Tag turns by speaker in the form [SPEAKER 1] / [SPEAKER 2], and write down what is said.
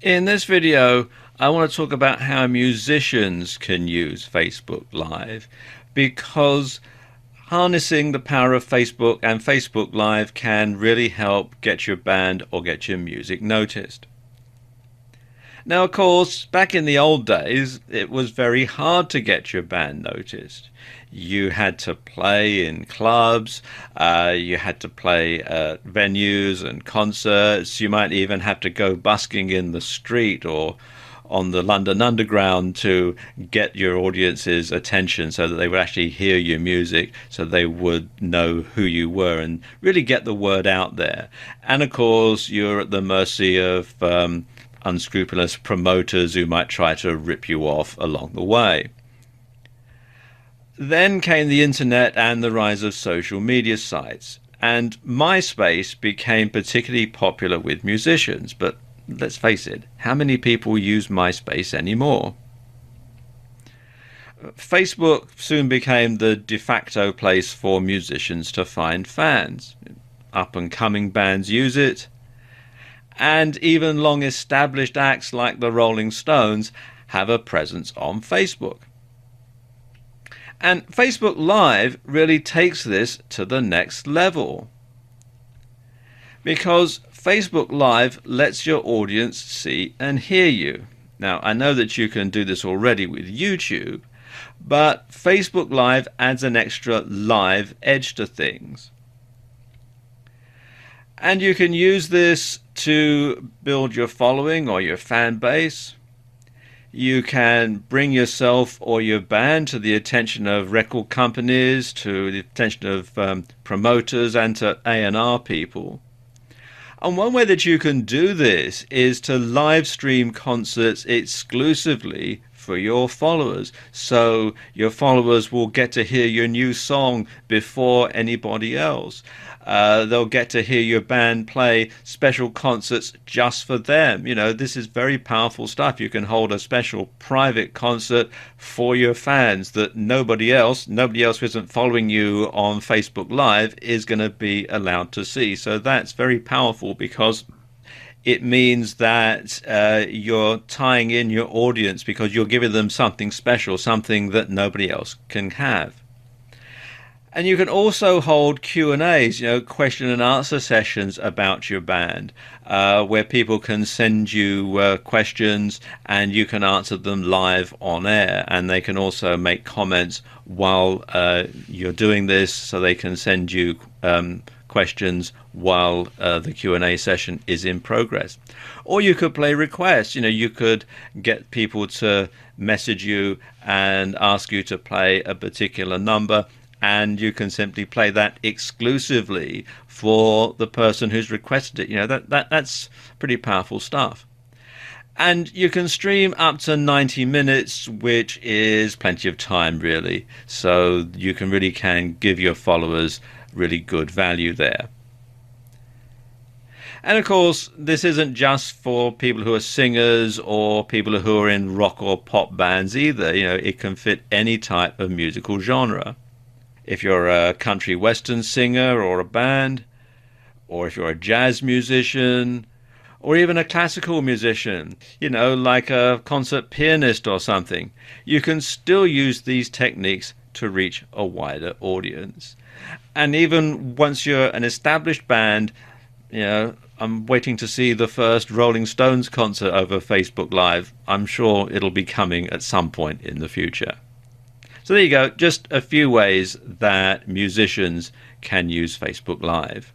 [SPEAKER 1] In this video, I want to talk about how musicians can use Facebook Live because harnessing the power of Facebook and Facebook Live can really help get your band or get your music noticed. Now, of course, back in the old days, it was very hard to get your band noticed. You had to play in clubs, you had to play at venues and concerts, you might even have to go busking in the street or on the London Underground to get your audience's attention so that they would actually hear your music, so they would know who you were and really get the word out there. And of course, you're at the mercy of unscrupulous promoters who might try to rip you off along the way. Then came the internet and the rise of social media sites, and MySpace became particularly popular with musicians. But let's face it, how many people use MySpace anymore? Facebook soon became the de facto place for musicians to find fans. Up-and-coming bands use it, and even long-established acts like the Rolling Stones have a presence on Facebook. And Facebook Live really takes this to the next level, because Facebook Live lets your audience see and hear you. Now, I know that you can do this already with YouTube, but Facebook Live adds an extra live edge to things. And you can use this to build your following or your fan base. You can bring yourself or your band to the attention of record companies, to the attention of promoters and to A&R people. And one way that you can do this is to live stream concerts exclusively for your followers. So your followers will get to hear your new song before anybody else. They'll get to hear your band play special concerts just for them. You know, this is very powerful stuff. You can hold a special private concert for your fans that nobody else who isn't following you on Facebook Live is going to be allowed to see. So that's very powerful because it means that you're tying in your audience because you're giving them something special, something that nobody else can have. And you can also hold Q&As, question and answer sessions about your band, where people can send you questions and you can answer them live on air. And they can also make comments while you're doing this, so they can send you questions while the Q&A session is in progress. Or you could play requests. You could get people to message you and ask you to play a particular number, and you can simply play that exclusively for the person who's requested it. That's pretty powerful stuff. And you can stream up to 90 minutes, which is plenty of time, really. So you can give your followers really good value there. And of course, this isn't just for people who are singers or people who are in rock or pop bands either. It can fit any type of musical genre. If you're a country western singer or a band, or if you're a jazz musician, or even a classical musician, like a concert pianist or something, you can still use these techniques to reach a wider audience. And even once you're an established band, I'm waiting to see the first Rolling Stones concert over Facebook Live. I'm sure it'll be coming at some point in the future. So there you go, just a few ways that musicians can use Facebook Live.